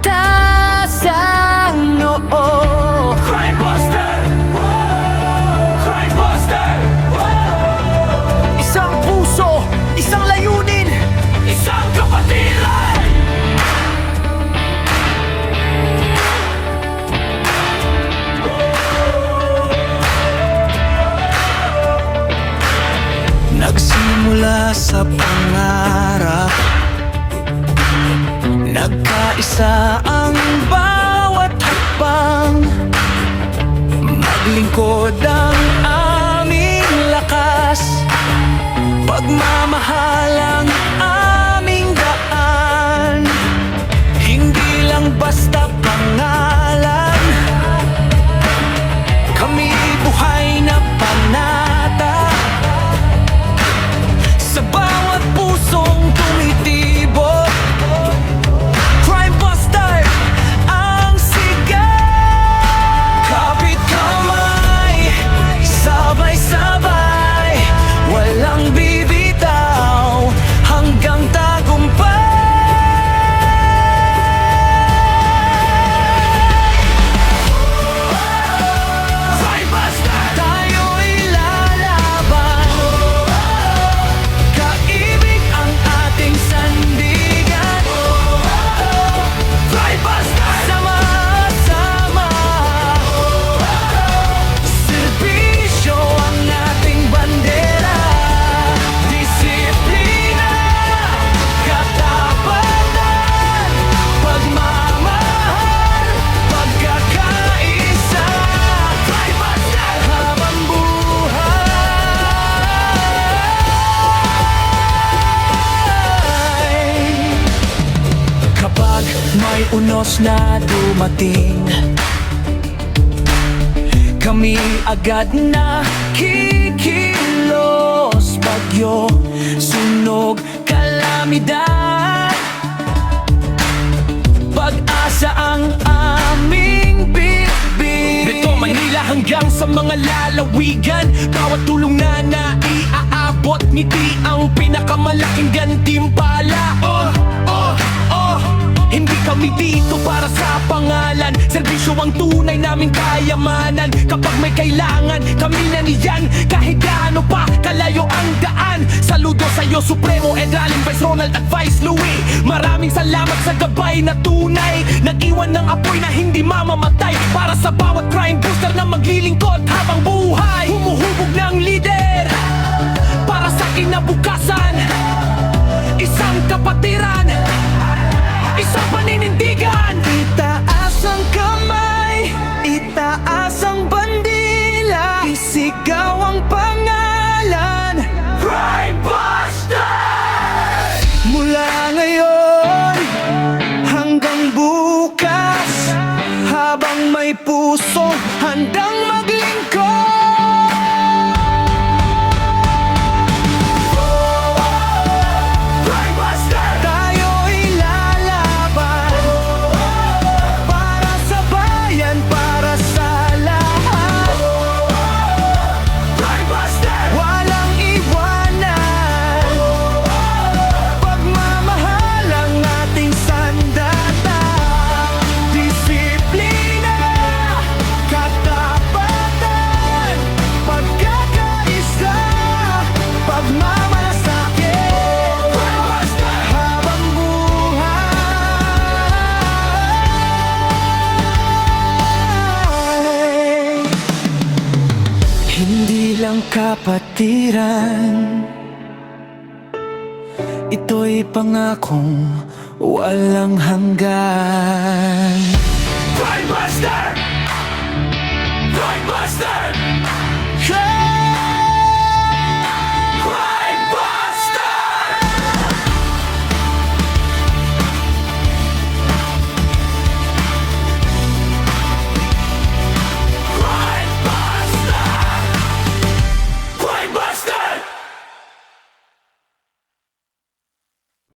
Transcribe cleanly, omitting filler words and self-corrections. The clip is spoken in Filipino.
Taas ang noo. Crime Buster! Crime Buster! Isang puso, isang layunin, Isang kapatiran! nagsimula sa pangarap. Nagkaisa ang bawat hakbang. Maglingkod ang aming lakas. Pagmamahal ang aming daan. Hindi lang basta pangalan. Kami buhay na panata. Sa bawat pusong tumitibok, Crime Buster ang sigaw. Kapit kamay, sabay-sabay, walang bibitaw hanggang tagumpay. Crime Buster! Tayo'y lalaban. Kaibig ang ating sandigan. Crime Buster! Sama-sama, serbisyo ang ating bandera. Disiplina, katapatan, pagmamahal, pagkakaisa. Crime Buster! Habang buhay. Kapag may unos na dumating, kami agad na kikilos. Bagyo, sunog, kalamidad, pag-asa ang aming bibig. Nito Manila hanggang sa mga lalawigan, bawat tulong na naiaabot, ngiti ang pinakamalaking gantimpala. Hindi kami dito para sa pangalan, serbisyo ang tunay naming kayamanan. Kapag may kailangan, kami na niyan, kahit gaano pa kalayo ang daan. Saludo sa'yo Supremo, Edralin, Vice Ronald at Vice Louie. Maraming salamat sa gabay na tunay, nag-iwan ng apoy na hindi mamamatay, para sa bawat crime buster na maglilingkod habang buhay. Humuhubog ng lider para sa kinabukasan, isang kapatiran, isang paninindigan. Itaas ang kamay, itaas ang bandila, isigaw ang pangalan. Crime Buster! Mula ngayon hanggang bukas, habang may puso handang maglingkod. Crime Buster! Tayo'y lalaban para sa bayan, para sa lahat. Crime Buster! Walang iwanan, pagmamahal ang ating sandata. Disiplina, katapatan, pagkakaisa, pagmamalasakit Crime Buster! habang buhay. Hindi lang kapatiran, ito'y pangakong walang hanggan.